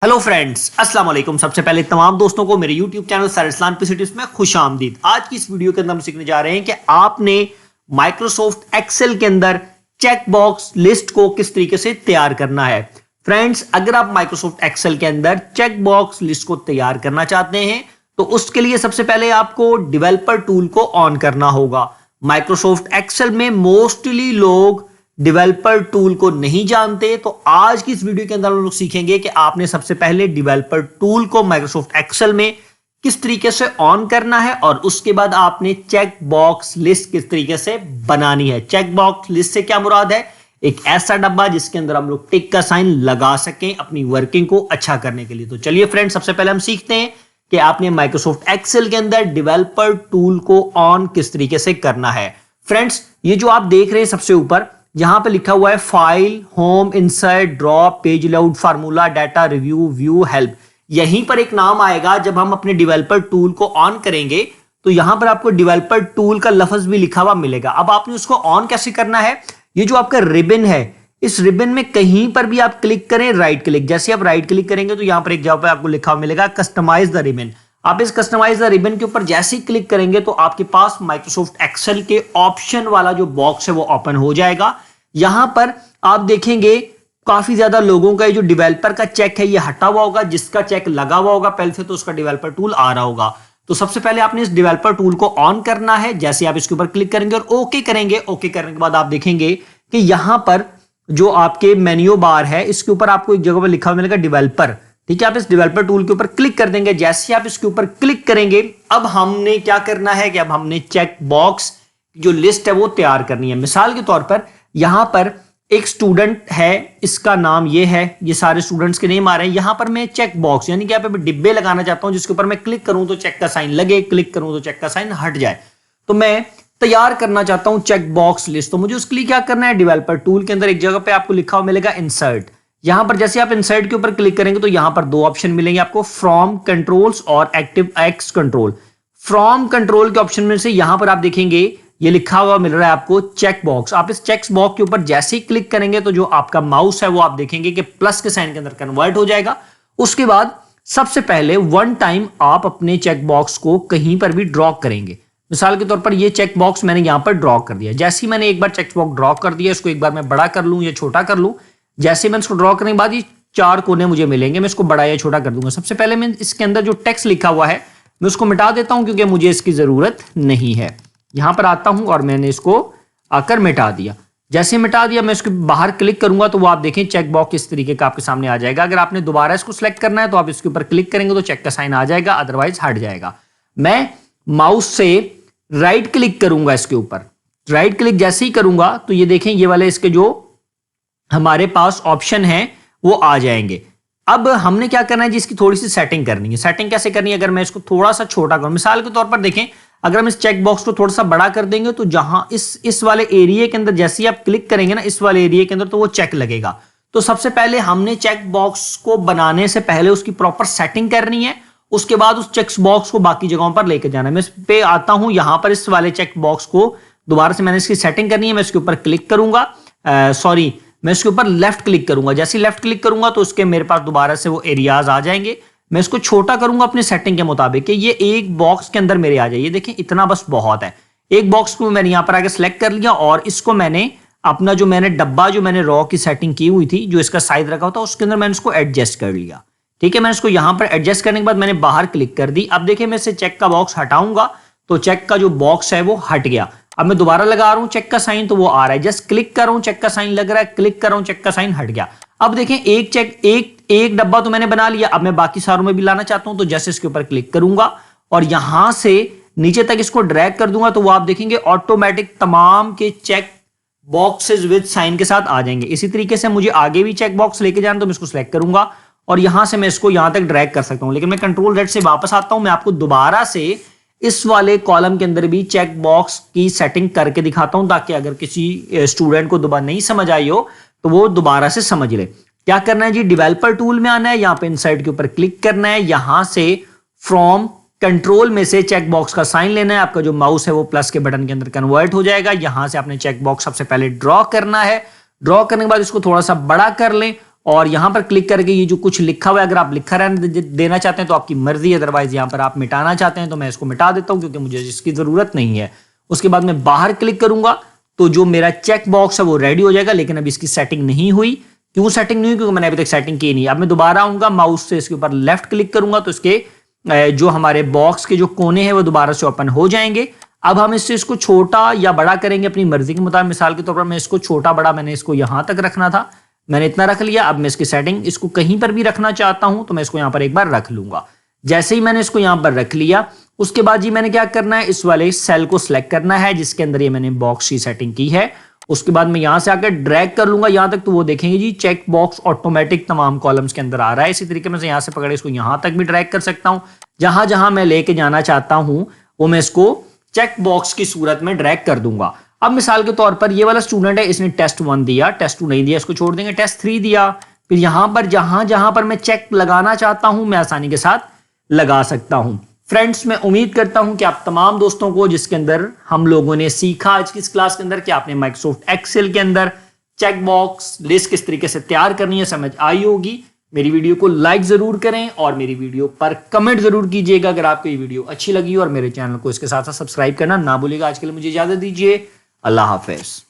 Hello friends, अस्सलाम वालेकुम। सबसे पहले तमाम दोस्तों को मेरे YouTube चैनल सर इस्लाम पीसी टिप्स में खुश आमदीद। आज की इस वीडियो के अंदर हम सीखने जा रहे हैं कि आपने माइक्रोसॉफ्ट एक्सेल के अंदर चेक बॉक्स लिस्ट को किस तरीके से तैयार करना है। फ्रेंड्स, अगर आप माइक्रोसॉफ्ट एक्सेल के अंदर चेक बॉक्स लिस्ट को तैयार करना चाहते हैं तो उसके लिए सबसे पहले आपको डेवलपर टूल को ऑन करना होगा। माइक्रोसॉफ्ट एक्सेल में मोस्टली लोग डेवलपर टूल को नहीं जानते, तो आज की इस वीडियो के अंदर हम लोग सीखेंगे कि आपने सबसे पहले डेवलपर टूल को माइक्रोसॉफ्ट एक्सेल में किस तरीके से ऑन करना है और उसके बाद आपने चेक बॉक्स लिस्ट किस तरीके से बनानी है। चेक बॉक्स लिस्ट से क्या मुराद है? एक ऐसा डब्बा जिसके अंदर हम लोग टिक का साइन लगा सकें अपनी वर्किंग को अच्छा करने के लिए। तो चलिए फ्रेंड्स, सबसे पहले हम सीखते हैं कि आपने माइक्रोसॉफ्ट एक्सेल के अंदर डेवलपर टूल को ऑन किस तरीके से करना है। फ्रेंड्स, ये जो आप देख रहे हैं सबसे ऊपर यहां पे लिखा हुआ है file, home, insert, drop, page layout, formula, data, review, view, help. यहीं पर एक नाम आएगा जब हम अपने डेवलपर टूल को ऑन करेंगे तो यहां पर आपको डेवलपर टूल का लफ्ज भी लिखा हुआ मिलेगा। अब आपने उसको ऑन कैसे करना है? ये जो आपका रिबन है, इस रिबन में कहीं पर भी आप क्लिक करें, राइट क्लिक। जैसे आप राइट क्लिक करेंगे तो यहां पर एक जगह पे आपको लिखा हुआ मिलेगा कस्टमाइज द रिबन। आप इस कस्टमाइज द रिबन के ऊपर जैसे ही क्लिक करेंगे तो आपके पास माइक्रोसॉफ्ट एक्सेल के ऑप्शन वाला जो बॉक्स है वो ओपन हो जाएगा। यहां पर आप देखेंगे काफी ज्यादा लोगों का ये जो डेवलपर का चेक है ये हटा हुआ होगा, जिसका चेक लगा हुआ होगा पहले से तो उसका डेवलपर टूल आ रहा होगा। तो सबसे पहले आपने इस डेवलपर टूल को ऑन करना है। जैसे आप इसके ऊपर क्लिक करेंगे और ओके करेंगे, ओके करने के बाद आप देखेंगे कि यहां पर जो आपके मेन्यू बार है इसके ऊपर आपको एक जगह पर लिखा हुआ मिलेगा डेवलपर। ठीक है, आप इस डेवलपर टूल के ऊपर क्लिक कर देंगे। जैसे आप इसके ऊपर क्लिक करेंगे अब हमने क्या करना है कि अब हमने चेक बॉक्स जो लिस्ट है वो तैयार करनी है। मिसाल के तौर पर यहां पर एक स्टूडेंट है, इसका नाम ये है, ये सारे स्टूडेंट्स के नेम आ रहे हैं। यहां पर मैं चेक बॉक्स यानी कि यहाँ पे डिब्बे लगाना चाहता हूं जिसके ऊपर मैं क्लिक करूं तो चेक का साइन लगे, क्लिक करूं तो चेक का साइन हट जाए। तो मैं तैयार करना चाहता हूं चेक बॉक्स लिस्ट। तो मुझे उसके लिए क्या करना है? डेवलपर टूल के अंदर एक जगह पे आपको लिखा हुआ मिलेगा इंसर्ट। यहां पर जैसे आप इंसर्ट के ऊपर क्लिक करेंगे तो यहां पर दो ऑप्शन मिलेंगे आपको, फ्रॉम कंट्रोल्स और active x control. From control के ऑप्शन में से यहां पर आप देखेंगे ये लिखा हुआ मिल रहा है आपको चेक बॉक्स। आप इस चेक बॉक्स के ऊपर जैसे ही क्लिक करेंगे तो जो आपका माउस है वो आप देखेंगे कि प्लस के साइन के अंदर कन्वर्ट हो जाएगा। उसके बाद सबसे पहले वन टाइम आप अपने चेक बॉक्स को कहीं पर भी ड्रॉ करेंगे। मिसाल के तौर पर ये चेक बॉक्स मैंने यहां पर ड्रॉ कर दिया। जैसे ही मैंने एक बार चेक बॉक्स ड्रॉ कर दिया, इसको एक बार मैं बड़ा कर लूं या छोटा कर लूं। जैसे मैं इसको ड्रॉ करने के बाद ये चार कोने मुझे मिलेंगे, मैं इसको बड़ा या छोटा कर दूंगा। सबसे पहले मैं इसके अंदर जो टेक्स्ट लिखा हुआ है मैं उसको मिटा देता हूं क्योंकि मुझे इसकी जरूरत नहीं है। यहां पर आता हूं और मैंने इसको आकर मिटा दिया। जैसे मिटा दिया मैं इसके बाहर क्लिक करूंगा तो वो आप देखें चेक बॉक्स इस तरीके का आपके सामने आ जाएगा। अगर आपने दोबारा इसको सिलेक्ट करना है तो आप इसके ऊपर क्लिक करेंगे तो चेक का साइन आ जाएगा, अदरवाइज हट जाएगा। मैं माउस से राइट क्लिक करूंगा इसके ऊपर। राइट क्लिक जैसे ही करूंगा तो ये देखें ये वाले इसके जो हमारे पास ऑप्शन है वो आ जाएंगे। अब हमने क्या करना है जी, इसकी थोड़ी सी सेटिंग करनी है। सेटिंग कैसे करनी है? अगर मैं इसको थोड़ा सा छोटा करूं, मिसाल के तौर पर देखें अगर हम इस चेक बॉक्स को थोड़ा सा बड़ा कर देंगे तो जहां इस वाले एरिया के अंदर जैसे ही आप क्लिक करेंगे ना इस वाले एरिया के अंदर तो वो चेक लगेगा। तो सबसे पहले हमने चेक बॉक्स को बनाने से पहले उसकी प्रॉपर सेटिंग करनी है। उसके बाद उस चेक बॉक्स को बाकी जगहों पर लेकर जाना है। मैं इस पे आता हूं, यहां पर इस वाले चेक बॉक्स को दोबारा से मैंने इसकी सेटिंग करनी है। मैं इसके ऊपर क्लिक करूंगा, मैं इसके ऊपर लेफ्ट क्लिक करूंगा। जैसे ही लेफ्ट क्लिक करूंगा तो उसके मेरे पास दोबारा से वो एरियाज आ जाएंगे। मैं इसको छोटा करूंगा अपनी सेटिंग के मुताबिक कि ये एक बॉक्स के अंदर मेरे आ जाए। ये देखें इतना बस बहुत है। एक बॉक्स को मैंने यहां पर आगे सेलेक्ट कर लिया और इसको मैंने अपना जो मैंने डब्बा जो मैंने रॉ की सेटिंग की हुई थी जो इसका साइज रखा होता उसके अंदर मैंने इसको एडजस्ट कर लिया। ठीक है, मैंने इसको यहां पर एडजस्ट करने के बाद मैंने बाहर क्लिक कर दी। अब देखिए मैं इसे चेक का बॉक्स हटाऊंगा तो चेक का जो बॉक्स है वो हट गया। अब मैं दोबारा लगा रहा हूं चेक का साइन तो वो आ रहा है। जस्ट क्लिक कर रहा हूं चेक का साइन लग रहा है, क्लिक कर रहा हूं चेक का साइन हट गया। अब देखें एक डब्बा तो मैंने बना लिया। अब मैं बाकी सारों में भी लाना चाहता हूं तो जैसे इसके ऊपर क्लिक करूंगा और यहां से नीचे तक इसको ड्रैग कर दूंगा तो वो आप देखेंगे ऑटोमेटिक तमाम के चेक बॉक्सेस विद साइन के साथ आ जाएंगे। इसी तरीके से मुझे आगे भी चेक बॉक्स लेके जाना तो मैं इसको सिलेक्ट करूंगा और यहां से मैं इसको यहां तक ड्रैग कर सकता हूं। लेकिन मैं कंट्रोल Z से वापस आता हूं, मैं आपको दोबारा से इस वाले कॉलम के अंदर भी चेक बॉक्स की सेटिंग करके दिखाता हूं ताकि अगर किसी स्टूडेंट को दोबारा नहीं समझ आई हो तो वो दोबारा से समझ ले। क्या करना है जी, डेवलपर टूल में आना है, यहां पे इंसर्ट के ऊपर क्लिक करना है, यहां से फ्रॉम कंट्रोल में से चेक बॉक्स का साइन लेना है। आपका जो माउस है वो प्लस के बटन के अंदर कन्वर्ट हो जाएगा। यहां से आपने चेक बॉक्स सबसे पहले ड्रॉ करना है। ड्रॉ करने के बाद इसको थोड़ा सा बड़ा कर लें और यहाँ पर क्लिक करके ये जो कुछ लिखा हुआ है, अगर आप लिखा रहने देना चाहते हैं तो आपकी मर्जी, अदरवाइज यहाँ पर आप मिटाना चाहते हैं तो मैं इसको मिटा देता हूँ क्योंकि मुझे इसकी जरूरत नहीं है। उसके बाद मैं बाहर क्लिक करूंगा तो जो मेरा चेक बॉक्स है वो रेडी हो जाएगा, लेकिन अभी इसकी सेटिंग नहीं हुई। क्यों सेटिंग नहीं हुई? क्योंकि मैंने अभी तक सेटिंग की नहीं। अब मैं दोबारा आऊंगा, माउस से इसके ऊपर लेफ्ट क्लिक करूंगा तो इसके जो हमारे बॉक्स के जो कोने हैं वो दोबारा से ओपन हो जाएंगे। अब हम इसको छोटा या बड़ा करेंगे अपनी मर्जी के मुताबिक। मिसाल के तौर पर मैं इसको छोटा बड़ा, मैंने इसको यहां तक रखना था, मैंने इतना रख लिया। अब मैं इसकी सेटिंग इसको कहीं पर भी रखना चाहता हूं तो मैं इसको यहां पर एक बार रख लूंगा। जैसे ही मैंने इसको यहां पर रख लिया, उसके बाद जी मैंने क्या करना है, इस वाले सेल को सिलेक्ट करना है जिसके अंदर ये मैंने बॉक्स की सेटिंग की है। उसके बाद मैं यहां से आकर ड्रैग कर लूंगा यहां तक, तो वो देखेंगे जी चेक बॉक्स ऑटोमेटिक तमाम कॉलम्स के अंदर आ रहा है। इसी तरीके से यहां से पकड़े इसको यहां तक भी ड्रैग कर सकता हूं। जहां जहां मैं लेके जाना चाहता हूं वो मैं इसको चेक बॉक्स की सूरत में ड्रैग कर दूंगा। अब मिसाल के तौर पर ये वाला स्टूडेंट है, इसने टेस्ट 1 दिया, टेस्ट 2 नहीं दिया, इसको छोड़ देंगे। टेस्ट 3 दिया, फिर यहां पर जहां जहां पर मैं चेक लगाना चाहता हूं मैं आसानी के साथ लगा सकता हूं। फ्रेंड्स, मैं उम्मीद करता हूं कि आप तमाम दोस्तों को जिसके अंदर हम लोगों ने सीखा आज की इस क्लास के अंदर कि आपने माइक्रोसॉफ्ट एक्सेल के अंदर चेक बॉक्स लिस्ट किस तरीके से तैयार करनी है समझ आई होगी। मेरी वीडियो को लाइक जरूर करें और मेरी वीडियो पर कमेंट जरूर कीजिएगा अगर आपको ये वीडियो अच्छी लगी, और मेरे चैनल को इसके साथ साथ सब्सक्राइब करना ना भूलिएगा। आज के लिए मुझे इजाजत दीजिए। अल्लाह हाफिज।